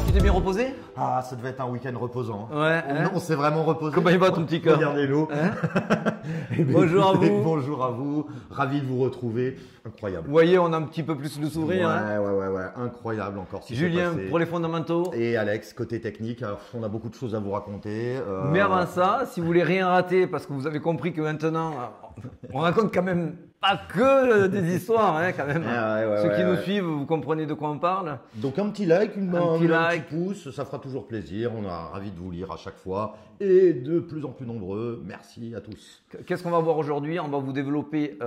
Alors, tu t'es bien reposé? Ah, ça devait être un week-end reposant. Ouais. On s'est vraiment reposé. Comment il va ton petit cœur? Regardez-le. Bonjour à vous. Bonjour à vous. Ravi de vous retrouver. Incroyable. Vous voyez, on a un petit peu plus le sourire. Ouais. Incroyable encore. Julien pour les fondamentaux. Et Alex, côté technique. Alors, on a beaucoup de choses à vous raconter. Mais avant ça, si vous voulez rien rater, parce que vous avez compris que maintenant, on raconte quand même pas que des histoires, hein, quand même. Ceux qui nous suivent, vous comprenez de quoi on parle. Donc un petit like, un like. petit pouce, ça fera toujours plaisir. On est ravis de vous lire à chaque fois et de plus en plus nombreux. Merci à tous. Qu'est-ce qu'on va voir aujourd'hui? On va vous développer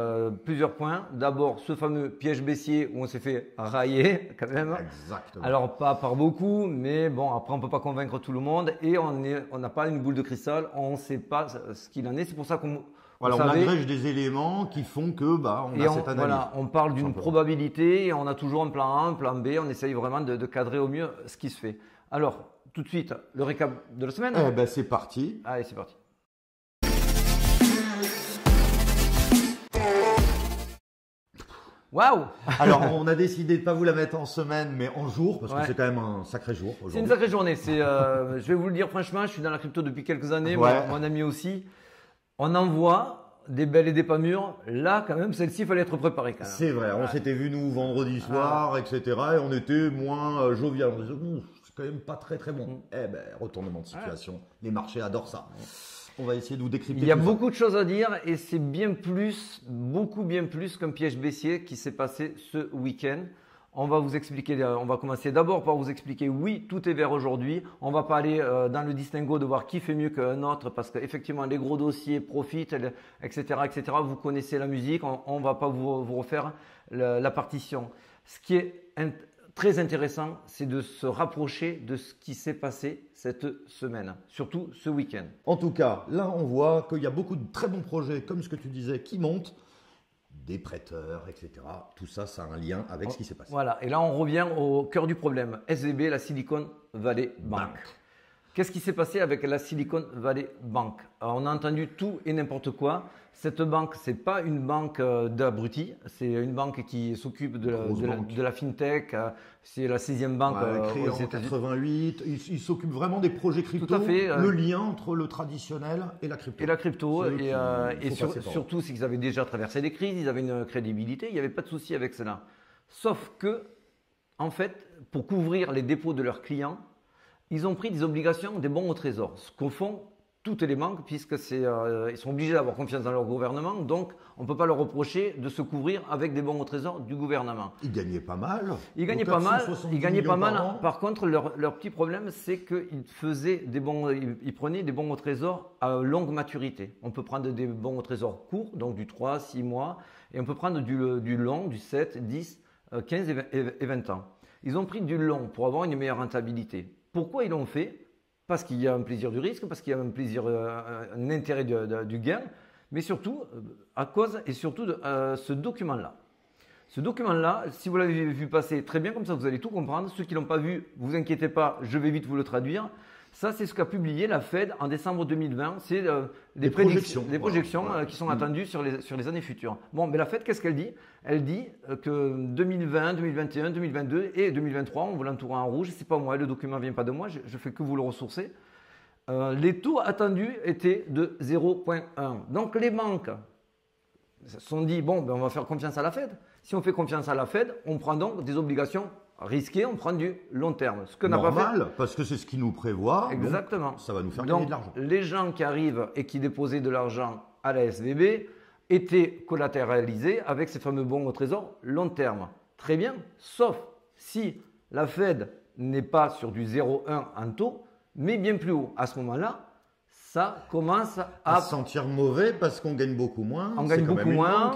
plusieurs points. D'abord, ce fameux piège baissier où on s'est fait railler quand même. Exactement. Alors pas par beaucoup, mais bon, après on peut pas convaincre tout le monde et on n'a pas une boule de cristal, on ne sait pas ce qu'il en est. C'est pour ça qu'on on agrège des éléments qui font que on a cette analyse. Voilà, on parle d'une probabilité et on a toujours un plan A, un plan B. On essaye vraiment de cadrer au mieux ce qui se fait. Alors, tout de suite, le récap de la semaine. C'est parti. Allez, c'est parti. Waouh! Alors, on a décidé de ne pas vous la mettre en semaine, mais en jour, parce que c'est quand même un sacré jour. C'est une sacrée journée. Je vais vous le dire franchement, je suis dans la crypto depuis quelques années, mon ami aussi. On en voit des belles et des pas mûres. Là, quand même, celle-ci, il fallait être préparé. C'est vrai. On s'était vu, nous, vendredi soir, etc. Et on était moins jovial. On disait, c'est quand même pas très, très bon. Retournement de situation. Les marchés adorent ça. On va essayer de vous décrypter. Il y a beaucoup de choses à dire et c'est bien plus, beaucoup bien plus qu'un piège baissier qui s'est passé ce week-end. On va vous expliquer, on va commencer d'abord par vous expliquer, oui, tout est vert aujourd'hui. On va pas aller dans le distinguo de voir qui fait mieux qu'un autre parce qu'effectivement, les gros dossiers profitent, etc., etc. Vous connaissez la musique, on va pas vous refaire la partition. Ce qui est très intéressant, c'est de se rapprocher de ce qui s'est passé cette semaine, surtout ce week-end. En tout cas, là, on voit qu'il y a beaucoup de très bons projets, comme ce que tu disais, qui montent. Des prêteurs, etc. Tout ça, ça a un lien avec ce qui s'est passé. Voilà, et là on revient au cœur du problème. SVB, la Silicon Valley Bank. Qu'est-ce qui s'est passé avec la Silicon Valley Bank? Alors, on a entendu tout et n'importe quoi. Cette banque, c'est pas une banque d'abrutis, c'est une banque qui s'occupe de la fintech. C'est la 6e banque créée en 88. Il s'occupe vraiment des projets crypto. Tout à fait. Le lien entre le traditionnel et la crypto. Et la crypto. Surtout, c'est qu'ils avaient déjà traversé des crises, ils avaient une crédibilité, il n'y avait pas de souci avec cela. Sauf que, en fait, pour couvrir les dépôts de leurs clients, ils ont pris des obligations des bons au trésor, ce qu'au fond toutes les banques, puisque ils sont obligés d'avoir confiance dans leur gouvernement, donc on ne peut pas leur reprocher de se couvrir avec des bons au trésor du gouvernement. Ils gagnaient pas mal. Ils gagnaient pas mal. Par contre, leur petit problème, c'est qu'ils prenaient des bons au trésor à longue maturité. On peut prendre des bons au trésor courts, donc du 3, 6 mois, et on peut prendre du long, du 7, 10, 15 et 20 ans. Ils ont pris du long pour avoir une meilleure rentabilité. Pourquoi ils l'ont fait? Parce qu'il y a un plaisir du risque, parce qu'il y a un intérêt du gain, mais surtout à cause et surtout de ce document-là. Ce document-là, si vous l'avez vu passer très bien, comme ça vous allez tout comprendre. Ceux qui ne l'ont pas vu, vous inquiétez pas, je vais vite vous le traduire. Ça, c'est ce qu'a publié la Fed en décembre 2020. C'est des projections qui sont attendues sur les années futures. Bon, mais la Fed, qu'est-ce qu'elle dit? Elle dit que 2020, 2021, 2022 et 2023, on vous l'entoure en rouge. C'est pas moi, le document vient pas de moi, je fais que vous le ressourcer. Les taux attendus étaient de 0,1. Donc les banques se sont dit, bon, on va faire confiance à la Fed. Si on fait confiance à la Fed, on prend donc des obligations risqué, on prend du long terme. Ce que n'a pas fait. Parce que c'est ce qui nous prévoit. Exactement. Donc ça va nous faire gagner de l'argent. Les gens qui arrivent et qui déposaient de l'argent à la SVB étaient collatéralisés avec ces fameux bons au trésor long terme. Très bien, sauf si la Fed n'est pas sur du 0,1 en taux, mais bien plus haut. À ce moment-là, ça commence à se sentir mauvais parce qu'on gagne beaucoup moins. On gagne beaucoup moins,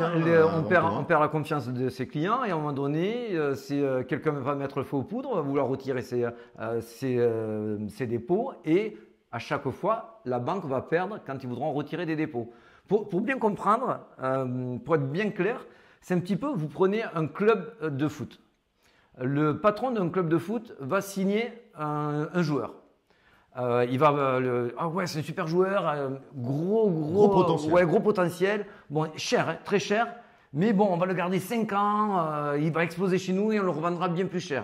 on perd la confiance de ses clients et à un moment donné, si quelqu'un va mettre le feu aux poudres, va vouloir retirer ses dépôts et à chaque fois, la banque va perdre quand ils voudront retirer des dépôts. Pour bien comprendre, pour être bien clair, c'est un petit peu, vous prenez un club de foot. Le patron d'un club de foot va signer un joueur. Il va ah ouais, c'est un super joueur, gros potentiel. Ouais, gros potentiel. Bon, cher, hein, très cher. Mais bon, on va le garder 5 ans, il va exploser chez nous et on le revendra bien plus cher.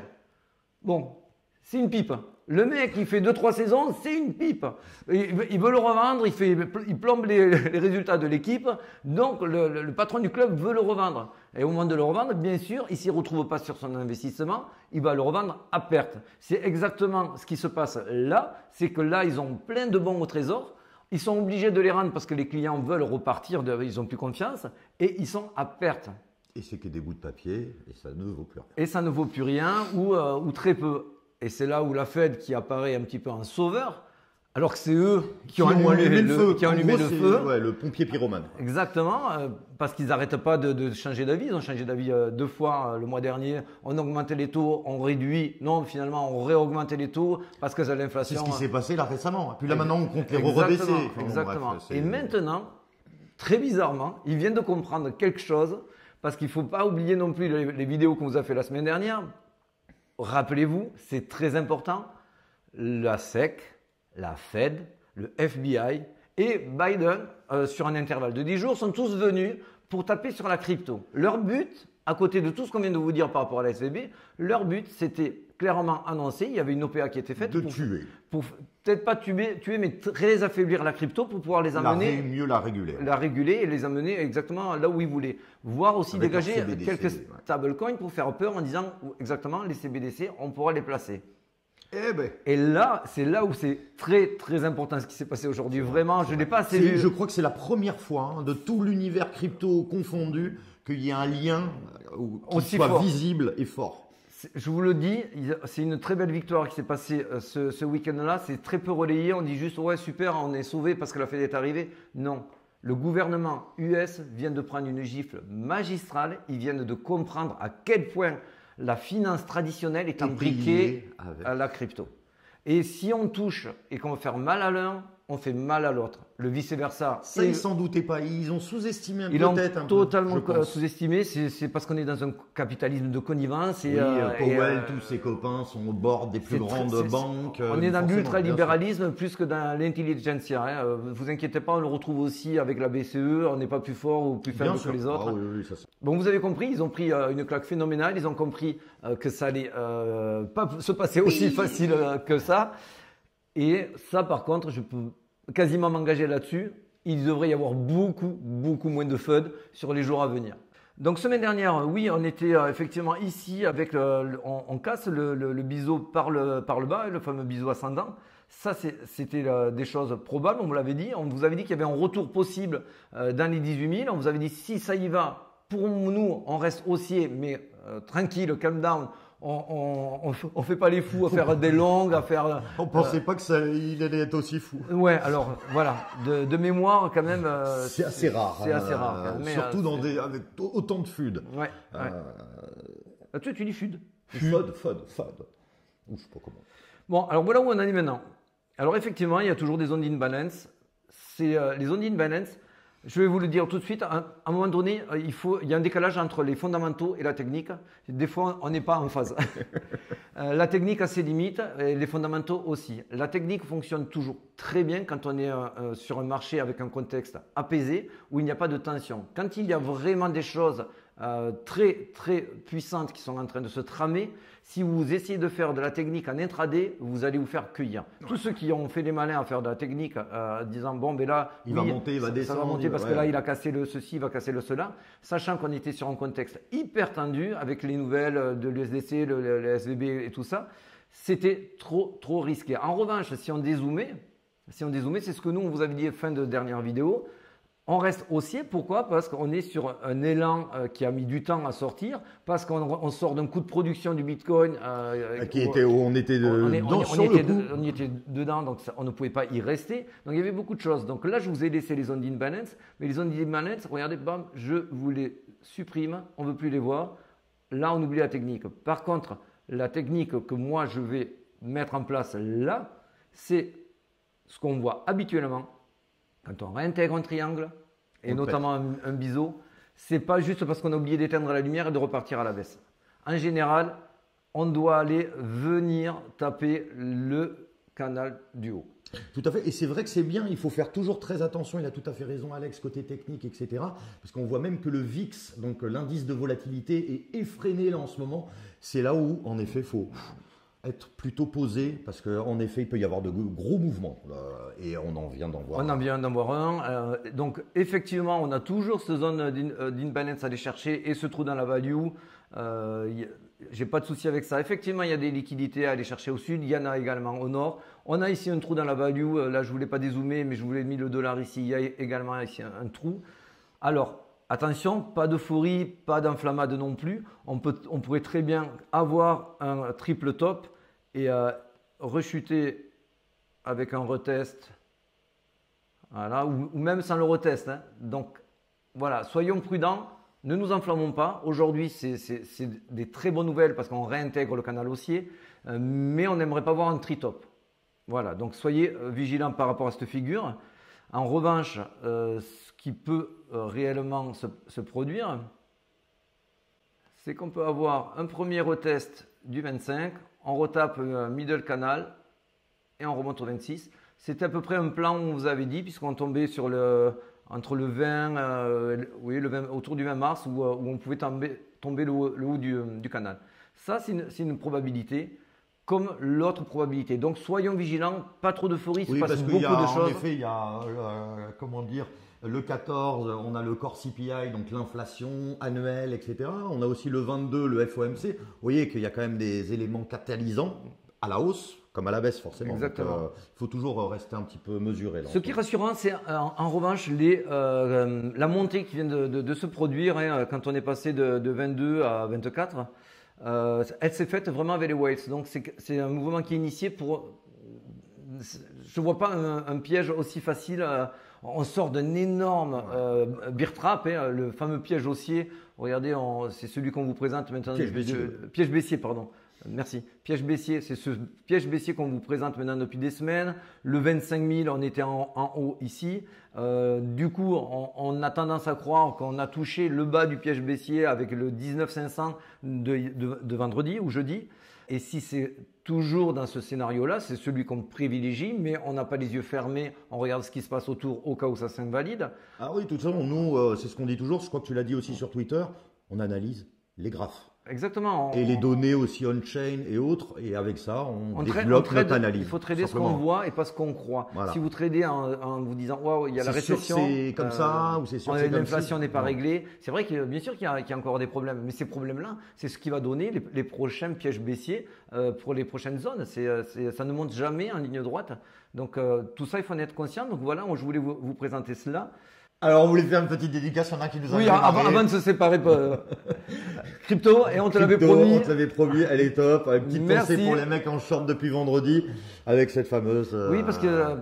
Bon, c'est une pipe. Le mec, il fait 2-3 saisons, c'est une pipe. Il veut le revendre, il plombe les résultats de l'équipe. Donc, le patron du club veut le revendre. Et au moment de le revendre, bien sûr, il ne s'y retrouve pas sur son investissement. Il va le revendre à perte. C'est exactement ce qui se passe là. C'est que là, ils ont plein de bons au trésor. Ils sont obligés de les rendre parce que les clients veulent repartir, ils n'ont plus confiance. Et ils sont à perte. Et c'est que des bouts de papier et ça ne vaut plus rien. Et ça ne vaut plus rien ou très peu. Et c'est là où la Fed qui apparaît un petit peu en sauveur, alors que c'est eux qui ont allumé le feu. Ouais, le pompier pyromane. Exactement, parce qu'ils n'arrêtent pas de changer d'avis. Ils ont changé d'avis 2 fois le mois dernier. On augmentait les taux, on réduit. Non, finalement, on réaugmentait les taux parce que l'inflation. C'est ce qui s'est passé là récemment. Puis là maintenant, on compte les rebaisser. Exactement. Bref, et maintenant, très bizarrement, ils viennent de comprendre quelque chose parce qu'il ne faut pas oublier non plus les vidéos qu'on vous a fait la semaine dernière. Rappelez-vous, c'est très important, la SEC, la Fed, le FBI et Biden, sur un intervalle de 10 jours, sont tous venus pour taper sur la crypto. Leur but, à côté de tout ce qu'on vient de vous dire par rapport à la SVB, leur but, c'était clairement annoncé, il y avait une OPA qui était faite de tuer. Pour peut-être pas tuer, mais très affaiblir la crypto pour pouvoir les amener, mieux la réguler. La réguler et les amener exactement là où ils voulaient. Voire aussi avec dégager CBDC, quelques stablecoins pour faire peur en disant exactement les CBDC, on pourra les placer. Et là, c'est là où c'est très très important ce qui s'est passé aujourd'hui. Vraiment, je n'ai pas assez vu. Je crois que c'est la première fois de tout l'univers crypto confondu qu'il y a un lien qui soit visible et fort. Je vous le dis, c'est une très belle victoire qui s'est passée ce week-end-là. C'est très peu relayé. On dit juste, ouais, super, on est sauvé parce que la Fed est arrivée. Non. Le gouvernement US vient de prendre une gifle magistrale. Ils viennent de comprendre à quel point la finance traditionnelle est imbriquée à la crypto. Et si on touche et qu'on va faire mal à l'un, on fait mal à l'autre. Le vice-versa. Ça, ils s'en doutaient pas. Ils ont sous-estimé peut-être un peu. Ils ont totalement sous-estimé. C'est parce qu'on est dans un capitalisme de connivence. Et, Powell, tous ses copains sont au bord des plus grandes banques. On est dans l'ultralibéralisme plus que dans l'intelligentsia. Hein. Vous inquiétez pas, on le retrouve aussi avec la BCE. On n'est pas plus fort ou plus faible que les autres. Oui, ça, bon, vous avez compris, ils ont pris une claque phénoménale. Ils ont compris que ça allait pas se passer aussi facile que ça. Et ça, par contre, je peux quasiment m'engager là-dessus. Il devrait y avoir beaucoup moins de FUD sur les jours à venir. Donc, semaine dernière, oui, on était effectivement ici avec on casse le biseau par le bas, le fameux biseau ascendant. Ça, c'était des choses probables, on vous l'avait dit. On vous avait dit qu'il y avait un retour possible dans les 18 000. On vous avait dit si ça y va, pour nous, on reste haussier, mais tranquille, calm down. On fait pas les fous à faire des longues, à faire. On pensait pas qu'il allait être aussi fou. Ouais, alors voilà, de mémoire quand même. C'est assez rare. C'est assez rare. Mais, surtout avec autant de FUD. Ouais. Tu dis FUD. FUD. Ou je sais pas comment. Bon, alors voilà où on en est maintenant. Alors effectivement, il y a toujours des zones d'imbalance. C'est les zones d'imbalance. Je vais vous le dire tout de suite, à un moment donné, il y a un décalage entre les fondamentaux et la technique. Des fois, on n'est pas en phase. La technique a ses limites, et les fondamentaux aussi. La technique fonctionne toujours très bien quand on est sur un marché avec un contexte apaisé, où il n'y a pas de tension. Quand il y a vraiment des choses très très puissantes qui sont en train de se tramer, si vous essayez de faire de la technique en intraday, vous allez vous faire cueillir. Tous ceux qui ont fait les malins à faire de la technique, disant bon ben là, il va monter, il va descendre, ça va monter parce que là il a cassé le ceci, il va casser le cela, sachant qu'on était sur un contexte hyper tendu avec les nouvelles de l'USDC, le SVB et tout ça, c'était trop risqué. En revanche, si on dézoomait, c'est ce que nous on vous avait dit fin de dernière vidéo. On reste haussier, pourquoi? Parce qu'on est sur un élan qui a mis du temps à sortir, parce qu'on sort d'un coup de production du Bitcoin. On était dedans, donc on ne pouvait pas y rester. Donc il y avait beaucoup de choses. Donc là, je vous ai laissé les zones d'imbalance, mais les zones d'imbalance, regardez, bam, je vous les supprime, on ne veut plus les voir. Là, on oublie la technique. Par contre, la technique que moi, je vais mettre en place là, c'est ce qu'on voit habituellement. Quand on réintègre un triangle, et notamment un biseau, ce n'est pas juste parce qu'on a oublié d'éteindre la lumière et de repartir à la baisse. En général, on doit aller venir taper le canal du haut. Tout à fait, et c'est vrai que c'est bien, il faut faire toujours très attention, il a tout à fait raison Alex, côté technique, etc. Parce qu'on voit même que le VIX, donc l'indice de volatilité, est effréné là en ce moment. C'est là où, en effet, être plutôt posé parce qu'en effet, il peut y avoir de gros mouvements et on en vient d'en voir. On en vient d'en voir un. Donc, effectivement, on a toujours cette zone d'imbalance à aller chercher et ce trou dans la value. J'ai pas de souci avec ça. Effectivement, il y a des liquidités à aller chercher au sud. Il y en a également au nord. On a ici un trou dans la value. Là, je voulais pas dézoomer, mais je voulais mis le dollar ici. Il y a également ici un trou. Alors, attention, pas d'euphorie, pas d'enflammade non plus. On pourrait très bien avoir un triple top et rechuter avec un retest. Voilà, ou même sans le retest. Hein. Donc, voilà, soyons prudents. Ne nous enflammons pas. Aujourd'hui, c'est des très bonnes nouvelles parce qu'on réintègre le canal haussier, mais on n'aimerait pas voir un tri-top. Voilà, donc soyez vigilants par rapport à cette figure. En revanche, ce qui peut réellement se produire, c'est qu'on peut avoir un premier retest du 25, on retape un middle canal et on remonte au 26. C'était à peu près un plan où on vous avait dit, puisqu'on tombait sur entre le 20, le 20, autour du 20 mars, où on pouvait tomber le haut du canal. Ça, c'est une probabilité, comme l'autre probabilité. Donc, soyons vigilants, pas trop d'euphorie, il se passe beaucoup de choses. En effet, il y a, le 14, on a le core CPI, donc l'inflation annuelle, etc. On a aussi le 22, le FOMC. Vous voyez qu'il y a quand même des éléments catalysants à la hausse, comme à la baisse forcément. Exactement. Donc, il faut toujours rester un petit peu mesuré. Ce qui est rassurant, c'est en revanche la montée qui vient de se produire quand on est passé de 22 à 24. Elle s'est faite vraiment avec les weights. Donc c'est un mouvement qui est initié pour... Je ne vois pas un piège aussi facile. On sort d'un énorme bear trap, le fameux piège haussier. Regardez, c'est celui qu'on vous présente maintenant. Piège baissier, pardon. Merci. Piège baissier, c'est ce piège baissier qu'on vous présente maintenant depuis des semaines. Le 25 000, on était en haut ici. Du coup, on a tendance à croire qu'on a touché le bas du piège baissier avec le 19 500 de vendredi ou jeudi. Et si c'est toujours dans ce scénario-là, c'est celui qu'on privilégie, mais on n'a pas les yeux fermés, on regarde ce qui se passe autour au cas où ça s'invalide. Ah oui, de toute façon, nous, c'est ce qu'on dit toujours, je crois que tu l'as dit aussi sur Twitter, on analyse les graphes. Exactement. Et les données aussi on-chain et autres, et avec ça, on développe notre analyse. Il faut trader ce qu'on voit et pas ce qu'on croit. Voilà. Si vous tradez en vous disant waouh, il y a la récession, c'est comme ça, ou c'est sûr que c'est comme ça. L'inflation n'est pas réglée. C'est vrai que bien sûr qu'il y a encore des problèmes, mais ces problèmes-là, c'est ce qui va donner les prochains pièges baissiers pour les prochaines zones. Ça ne monte jamais en ligne droite. Donc tout ça, il faut en être conscient. Donc voilà, je voulais vous présenter cela. Alors, on voulait faire une petite dédicace, il y en a qui nous ont avant de se séparer, crypto, et on te l'avait promis. On te l'avait promis, elle est top. Une petite pensée pour les mecs en short depuis vendredi, avec cette fameuse... Oui, parce que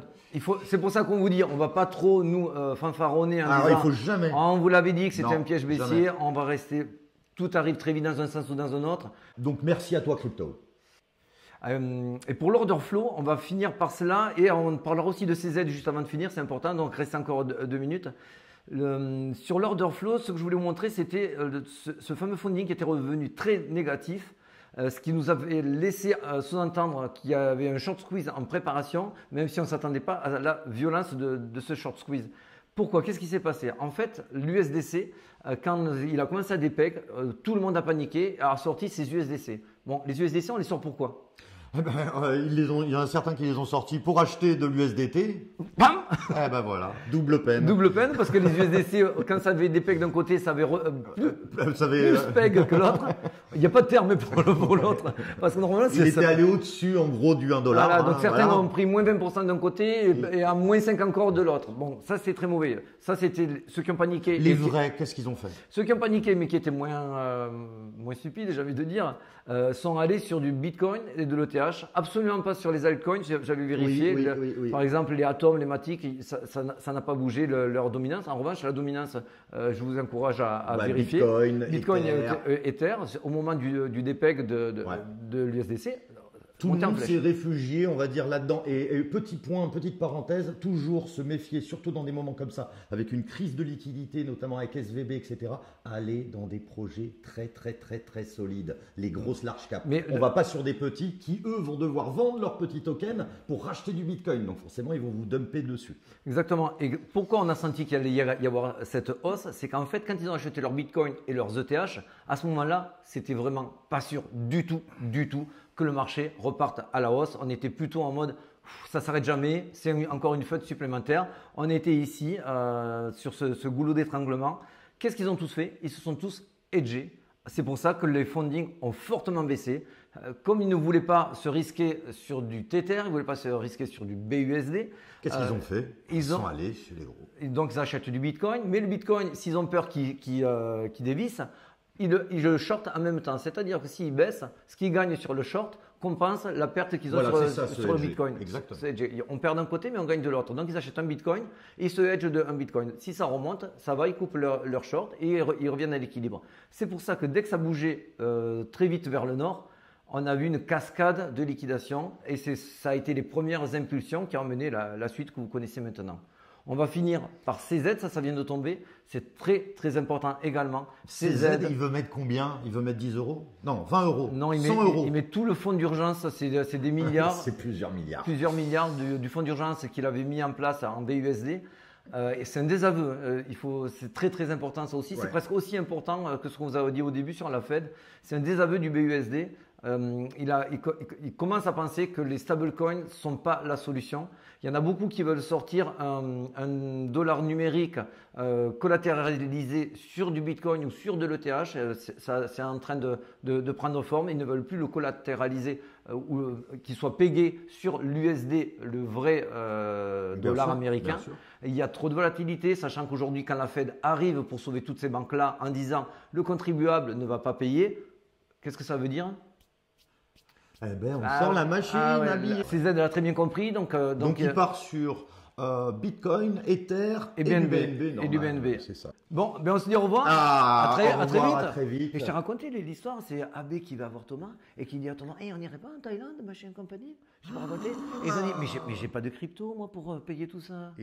c'est pour ça qu'on vous dit, on va pas trop nous fanfaronner en disant, il faut jamais. On vous l'avait dit que c'était un piège baissier, on va rester, tout arrive très vite dans un sens ou dans un autre. Donc, merci à toi, Crypto. Et pour l'order flow, on va finir par cela et on parlera aussi de ces aides juste avant de finir, c'est important, donc restez encore 2 minutes. Sur l'order flow, ce que je voulais vous montrer, c'était ce fameux funding qui était revenu très négatif, ce qui nous avait laissé sous-entendre qu'il y avait un short squeeze en préparation, même si on ne s'attendait pas à la violence de ce short squeeze. Pourquoi? Qu'est-ce qui s'est passé? En fait, l'USDC, quand il a commencé à dépeg, tout le monde a paniqué et a sorti ses USDC. Bon, les USDC, on les sort pourquoi? Il y en a certains qui les ont sortis pour acheter de l'USDT. Bam! Voilà, double peine. Double peine parce que les USDC, quand ça avait des pegs d'un côté, ça avait plus peg que l'autre. Il n'y a pas de terme pour l'autre. Parce que normalement, il était allé au-dessus en gros du 1$. Voilà, donc certains ont pris moins 20% d'un côté et à moins 5 encore de l'autre. Bon, ça c'est très mauvais. Ça c'était ceux qui ont paniqué. Les vrais, qu'est-ce qu'ils ont fait? Ceux qui ont paniqué mais qui étaient moins stupides, j'ai envie de dire, sont allés sur du Bitcoin et de l'ETH. Absolument pas sur les altcoins, j'avais vérifié. Oui. Par exemple, les Atom, les Matic, ça n'a pas bougé leur dominance. En revanche, la dominance, je vous encourage à vérifier. Bitcoin, Ether, au moment du dépeg de l'USDC. Tout le monde s'est réfugié, on va dire, là-dedans. Et petit point, petite parenthèse, toujours se méfier, surtout dans des moments comme ça, avec une crise de liquidité, notamment avec SVB, etc., aller dans des projets très, très, très, très solides, les grosses large cap. Mais on ne va pas sur des petits qui, eux, vont devoir vendre leurs petits tokens pour racheter du Bitcoin. Donc forcément, ils vont vous dumper dessus. Exactement. Et pourquoi on a senti qu'il allait y avoir cette hausse? C'est qu'en fait, quand ils ont acheté leurs Bitcoin et leurs ETH, à ce moment-là, c'était vraiment pas sûr du tout que le marché reparte à la hausse. On était plutôt en mode ça ne s'arrête jamais, c'est encore une fête supplémentaire. On était ici sur ce goulot d'étranglement. Qu'est-ce qu'ils ont tous fait? Ils se sont tous hedgés. C'est pour ça que les fundings ont fortement baissé. Comme ils ne voulaient pas se risquer sur du Tether, ils ne voulaient pas se risquer sur du BUSD. Qu'est-ce qu'ils ont fait? Ils sont allés chez les gros. Donc ils achètent du Bitcoin. Mais le Bitcoin, s'ils ont peur qu'il dévisse, ils le shortent en même temps. C'est-à-dire que s'ils baissent, ce qu'ils gagnent sur le short compense la perte qu'ils ont sur le Bitcoin. Exactement. On perd d'un côté, mais on gagne de l'autre. Donc ils achètent un Bitcoin et ils se hedgent un Bitcoin. Si ça remonte, ça va, ils coupent leur short et ils reviennent à l'équilibre. C'est pour ça que dès que ça bougeait très vite vers le nord, on a vu une cascade de liquidation et ça a été les premières impulsions qui ont mené la suite que vous connaissez maintenant. On va finir par CZ, ça vient de tomber. C'est très très important également. CZ, il veut mettre combien? Il veut mettre 10 euros? Non, 20 euros. Non, 100 euros. Il met tout le fonds d'urgence, c'est des milliards. C'est plusieurs milliards. Plusieurs milliards du fonds d'urgence qu'il avait mis en place en BUSD. Et c'est un désaveu. C'est très très important ça aussi. Ouais. C'est presque aussi important que ce qu'on vous a dit au début sur la Fed. C'est un désaveu du BUSD. Il commence à penser que les stablecoins ne sont pas la solution. Il y en a beaucoup qui veulent sortir un dollar numérique collatéralisé sur du Bitcoin ou sur de l'ETH. C'est en train de prendre forme. Ils ne veulent plus le collatéraliser ou qu'il soit payé sur l'USD, le vrai dollar américain. Il y a trop de volatilité, sachant qu'aujourd'hui, quand la Fed arrive pour sauver toutes ces banques-là en disant le contribuable ne va pas payer, qu'est-ce que ça veut dire ? Eh ben, on sort la machine à billets. CZ l'a très bien compris. Donc il part sur Bitcoin, Ether et BNB. Du BNB. C'est ça. Bon, ben on se dit au revoir. À très vite. Et je t'ai raconté l'histoire, c'est Abbé qui va voir Thomas et qui dit à Thomas, on n'irait pas en Thaïlande, machin compagnie. Je t'ai raconté. Et ils ont dit, mais j'ai pas de crypto moi pour payer tout ça.